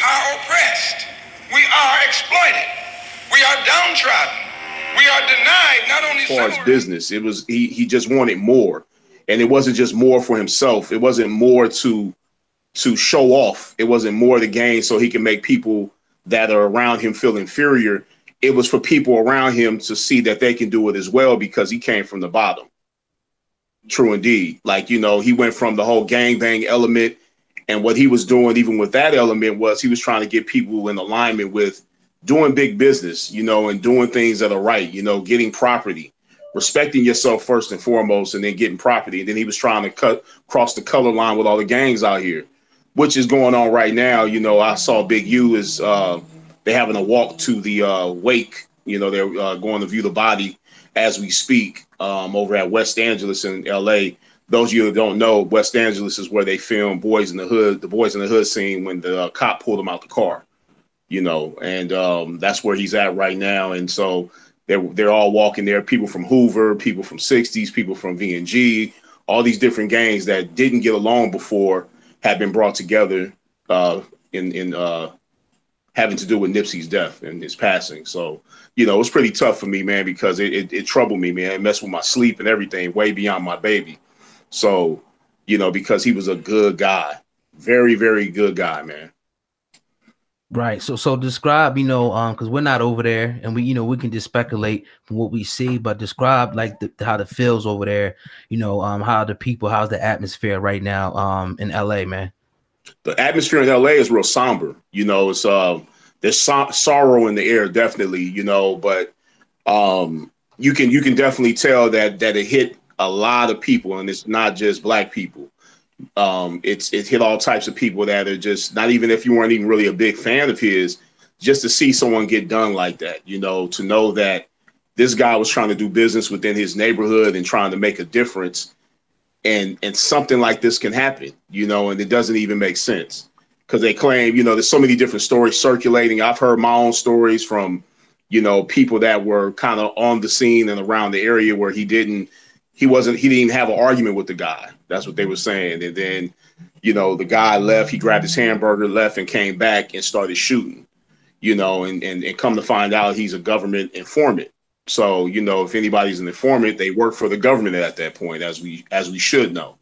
are oppressed. We are exploited. We are downtrodden. We are denied not only as far as business, it was he just wanted more. And it wasn't just more for himself. It wasn't more to show off. It wasn't more to gain so he can make people that are around him feel inferior. It was for people around him to see that they can do it as well because he came from the bottom. True indeed. Like, you know, he went from the whole gangbang element, and what he was doing even with that element was he was trying to get people in alignment with doing big business, you know, and doing things that are right, you know, getting property, respecting yourself first and foremost, and then getting property. And then he was trying to cross the color line with all the gangs out here, which is going on right now. You know, I saw Big U is they're having a walk to the wake. You know, they're going to view the body as we speak over at West Angeles in LA. Those of you that don't know, West Angeles is where they filmed Boys in the Hood, the Boys in the Hood scene when the cop pulled him out the car, you know, and that's where he's at right now. And so they're all walking there. People from Hoover, people from 60s, people from VNG, all these different gangs that didn't get along before had been brought together in having to do with Nipsey's death and his passing. So, you know, it was pretty tough for me, man, because it troubled me, man. It messed with my sleep and everything way beyond my baby. So, you know, because he was a good guy, very, very good guy, man. Right. So describe, you know, because we're not over there, and we, you know, we can just speculate from what we see, but describe like how the feels over there, you know, how the people, how's the atmosphere right now, in LA, man. The atmosphere in LA is real somber. You know, it's there's sorrow in the air, definitely. You know, but you can definitely tell that it hit a lot of people, and it's not just black people. It hit all types of people that are just not even if you weren't even really a big fan of his, just to see someone get done like that, you know, to know that this guy was trying to do business within his neighborhood and trying to make a difference. And something like this can happen, you know, and it doesn't even make sense because they claim, you know, there's so many different stories circulating. I've heard my own stories from, you know, people that were kind of on the scene and around the area where he didn't even have an argument with the guy. That's what they were saying. And then, you know, the guy left, he grabbed his hamburger, left and came back and started shooting, you know, and come to find out he's a government informant. So, you know, if anybody's an informant, they work for the government at that point, as we should know.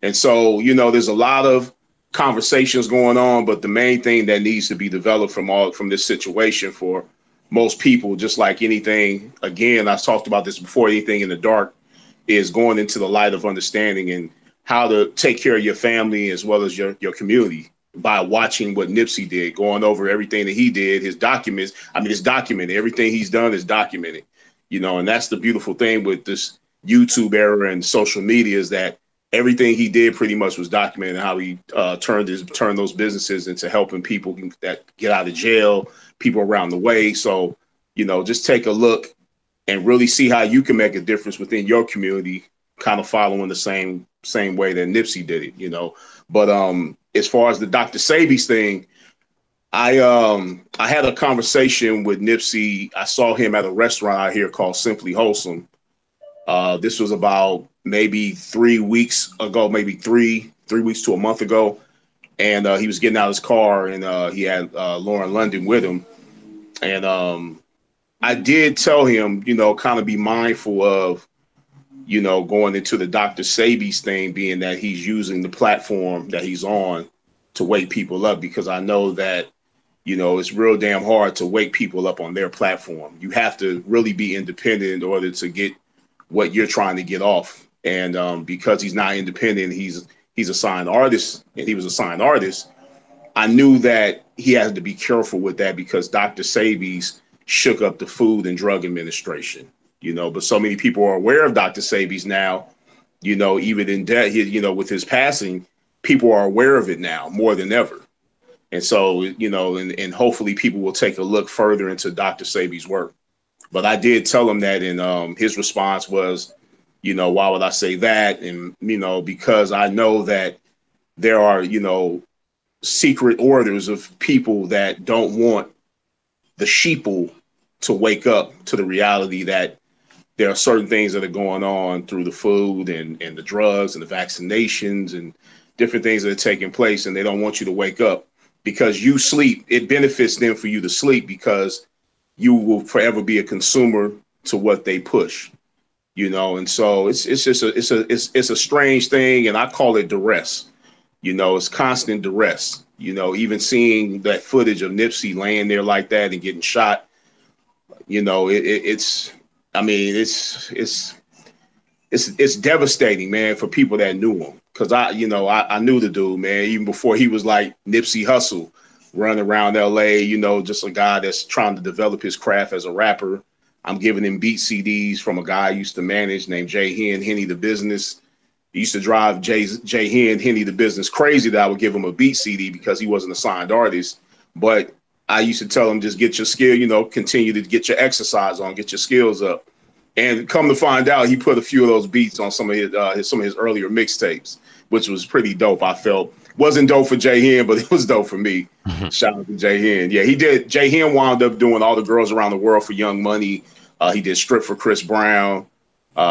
And so, you know, there's a lot of conversations going on, but the main thing that needs to be developed from this situation for most people, just like anything, again, I've talked about this before, anything in the dark is going into the light of understanding and how to take care of your family as well as your community by watching what Nipsey did, going over everything that he did, his documents. I mean, it's documented. Everything he's done is documented, you know, and that's the beautiful thing with this YouTube era and social media is that everything he did pretty much was documented, how he turned those businesses into helping people that get out of jail, people around the way. So, you know, just take a look and really see how you can make a difference within your community, kind of following the same way that Nipsey did it, you know. But as far as the Dr. Sabi's thing, I had a conversation with Nipsey. I saw him at a restaurant out here called Simply Wholesome. This was about maybe 3 weeks ago, maybe three weeks to a month ago. And he was getting out of his car and he had Lauren London with him. And I did tell him, you know, kind of be mindful of, you know, going into the Dr. Sabi's thing, being that he's using the platform that he's on to wake people up, because I know that, you know, it's real damn hard to wake people up on their platform. You have to really be independent in order to get what you're trying to get off. And because he's not independent, he's a signed artist, and he was a signed artist. I knew that he had to be careful with that because Dr. Sabi's shook up the Food and Drug Administration, you know, but so many people are aware of Dr. Sabi's now, you know, even in death, you know, with his passing, people are aware of it now more than ever. And so, you know, and hopefully people will take a look further into Dr. Sabi's work. But I did tell him that, and his response was, you know, why would I say that? And, you know, because I know that there are, you know, secret orders of people that don't want the sheeple to wake up to the reality that there are certain things that are going on through the food and the drugs and the vaccinations and different things that are taking place, and they don't want you to wake up. because you sleep, it benefits them for you to sleep because you will forever be a consumer to what they push, you know. And so it's just it's a strange thing, and I call it duress. You know, it's constant duress. You know, even seeing that footage of Nipsey laying there like that and getting shot, you know, it's I mean, it's devastating, man, for people that knew him. Cause I knew the dude, man, even before he was like Nipsey Hussle running around LA, you know, just a guy that's trying to develop his craft as a rapper. I'm giving him beat CDs from a guy I used to manage named Jay Henny the Business. He used to drive Jay Henny the Business crazy that I would give him a beat CD because he wasn't a signed artist. But I used to tell him, just get your skill, you know, continue to get your exercise on, get your skills up. And come to find out, he put a few of those beats on some of his earlier mixtapes, which was pretty dope. I felt wasn't dope for Jay Hen, but it was dope for me. Shout out to Jay Hen. Yeah, he did. Jay Hen wound up doing All the Girls Around the World for Young Money. He did Strip for Chris Brown.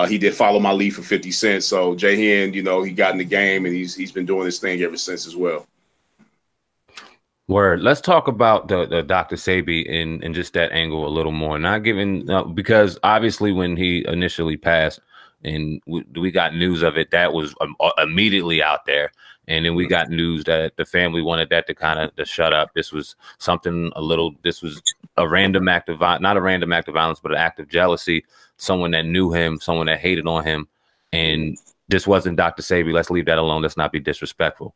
He did Follow My Lead for 50 Cent. So Jay Hen, you know, he got in the game and he's been doing his thing ever since as well. Word. Let's talk about the Dr. Sebi and just that angle a little more. Not giving because obviously when he initially passed and we got news of it, that was immediately out there. And then we got news that the family wanted that to kind of shut up. This was something this was a random act of not a random act of violence, but an act of jealousy. Someone that knew him, someone that hated on him. And this wasn't Dr. Sebi. Let's leave that alone. Let's not be disrespectful.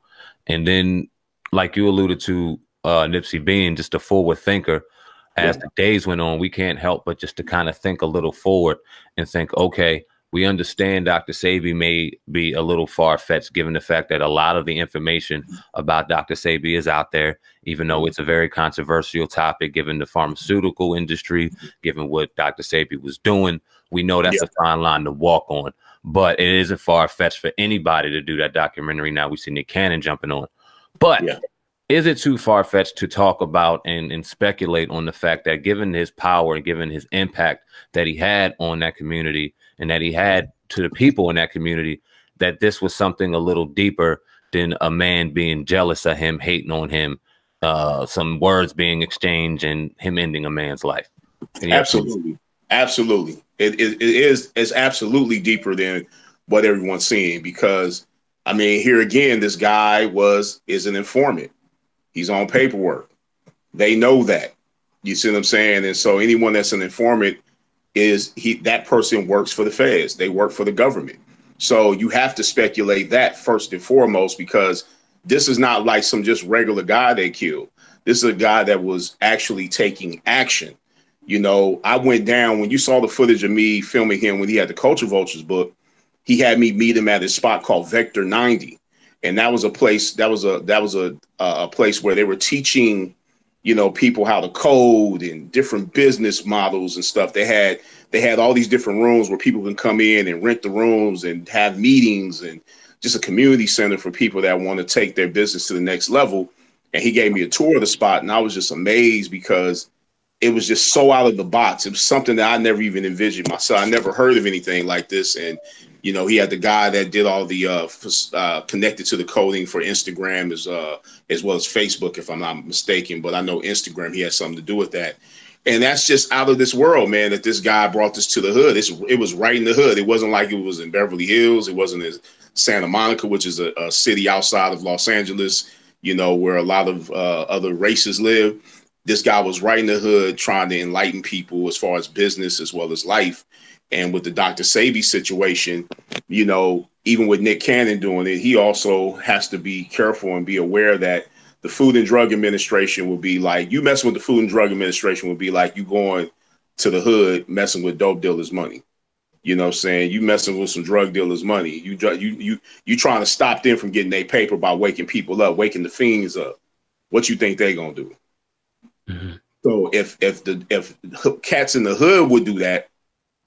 And then, like you alluded to, Nipsey being just a forward thinker, as the days went on, we can't help but just to kind of think a little forward and think, okay, we understand Dr. Sebi may be a little far-fetched given the fact that a lot of the information about Dr. Sebi is out there, even though it's a very controversial topic, given the pharmaceutical industry, given what Dr. Sebi was doing. We know that's a fine line to walk on, but it isn't far-fetched for anybody to do that documentary. Now we see Nick Cannon jumping on, but is it too far-fetched to talk about and speculate on the fact that given his power and given his impact that he had on that community and that he had to the people in that community, that this was something a little deeper than a man being jealous of him, hating on him, some words being exchanged and him ending a man's life? Absolutely. Absolutely. It's absolutely deeper than what everyone's seeing, because I mean, here again, this guy is an informant. He's on paperwork. They know that. You see what I'm saying? And so anyone that's an informant that person works for the feds. They work for the government. So you have to speculate that first and foremost, because this is not like some just regular guy they killed. This is a guy that was actually taking action. You know, I went down when you saw the footage of me filming him when he had the Culture Vultures book. He had me meet him at a spot called Vector 90. And that was a place a place where they were teaching, you know, people how to code and different business models and stuff. They had all these different rooms where people can come in and rent the rooms and have meetings, and just a community center for people that want to take their business to the next level. And he gave me a tour of the spot, and I was just amazed because it was just so out of the box. It was something that I never even envisioned myself. I never heard of anything like this. And, you know, he had the guy that did all the connected to the coding for Instagram as well as Facebook, if I'm not mistaken. But I know Instagram, he had something to do with that. And that's just out of this world, man, that this guy brought this to the hood. It was right in the hood. It wasn't like it was in Beverly Hills. It wasn't in Santa Monica, which is a city outside of Los Angeles, you know, where a lot of other races live. This guy was right in the hood trying to enlighten people as far as business as well as life. And with the Dr. Sebi situation, you know, even with Nick Cannon doing it, he also has to be careful and be aware that the Food and Drug Administration will be like, you messing with the Food and Drug Administration will be like you going to the hood messing with dope dealers' money. You know what I'm saying? You messing with some drug dealers' money. You trying to stop them from getting their paper by waking people up, waking the fiends up. What you think they gonna do? Mm-hmm. So if cats in the hood would do that,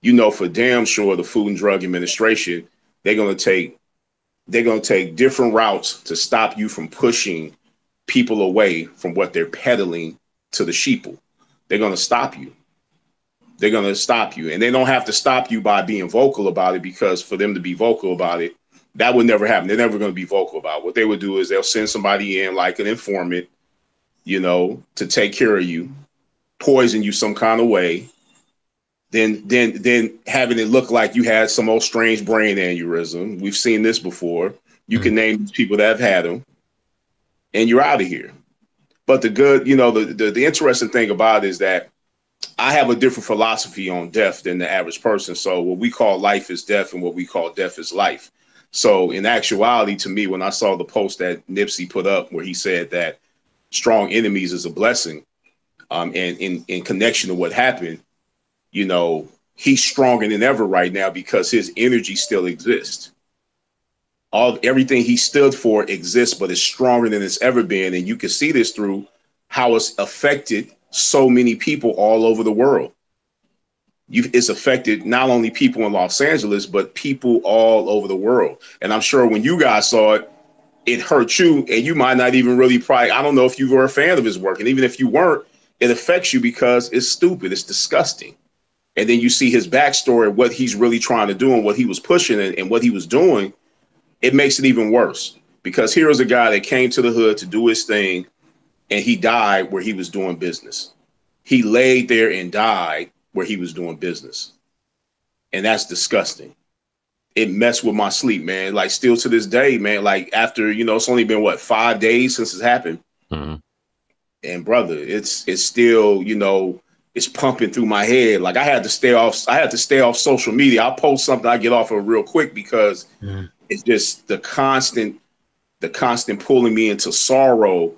you know, for damn sure the Food and Drug Administration, they're gonna take different routes to stop you from pushing people away from what they're peddling to the sheeple. They're gonna stop you. They're gonna stop you, and they don't have to stop you by being vocal about it, because for them to be vocal about it, that would never happen. They're never gonna be vocal about it. What they would do is they'll send somebody in like an informant, you know, to take care of you, poison you some kind of way, then having it look like you had some old strange brain aneurysm. We've seen this before. You can name people that have had them, and you're out of here. But the good, you know, the interesting thing about it is that I have a different philosophy on death than the average person. So what we call life is death, and what we call death is life. So in actuality, to me, when I saw the post that Nipsey put up where he said that strong enemies is a blessing, and in connection to what happened, you know, he's stronger than ever right now because his energy still exists. Everything he stood for exists, but it's stronger than it's ever been. And you can see this through how it's affected so many people all over the world. It's affected not only people in Los Angeles, but people all over the world. And I'm sure when you guys saw it, it hurt you, and you might not even really I don't know if you were a fan of his work. And even if you weren't, it affects you because it's stupid. It's disgusting. And then you see his backstory, what he's really trying to do and what he was pushing and what he was doing. It makes it even worse because here is a guy that came to the hood to do his thing, and he died where he was doing business. He laid there and died where he was doing business. And that's disgusting. It messed with my sleep, man. Like still to this day, man, like after, you know, it's only been what, 5 days since it's happened. Mm-hmm. And brother, it's still, you know, it's pumping through my head. Like I had to stay off social media. I'll post something I get off of real quick because it's just the constant pulling me into sorrow.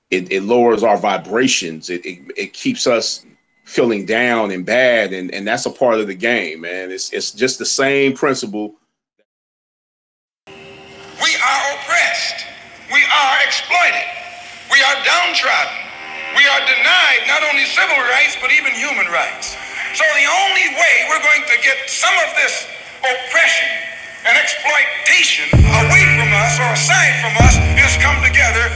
It lowers our vibrations. It keeps us feeling down and bad. And that's a part of the game, man. It's just the same principle. We are oppressed. We are exploited. We are downtrodden. We are denied not only civil rights, but even human rights. So the only way we're going to get some of this oppression and exploitation away from us or aside from us is come together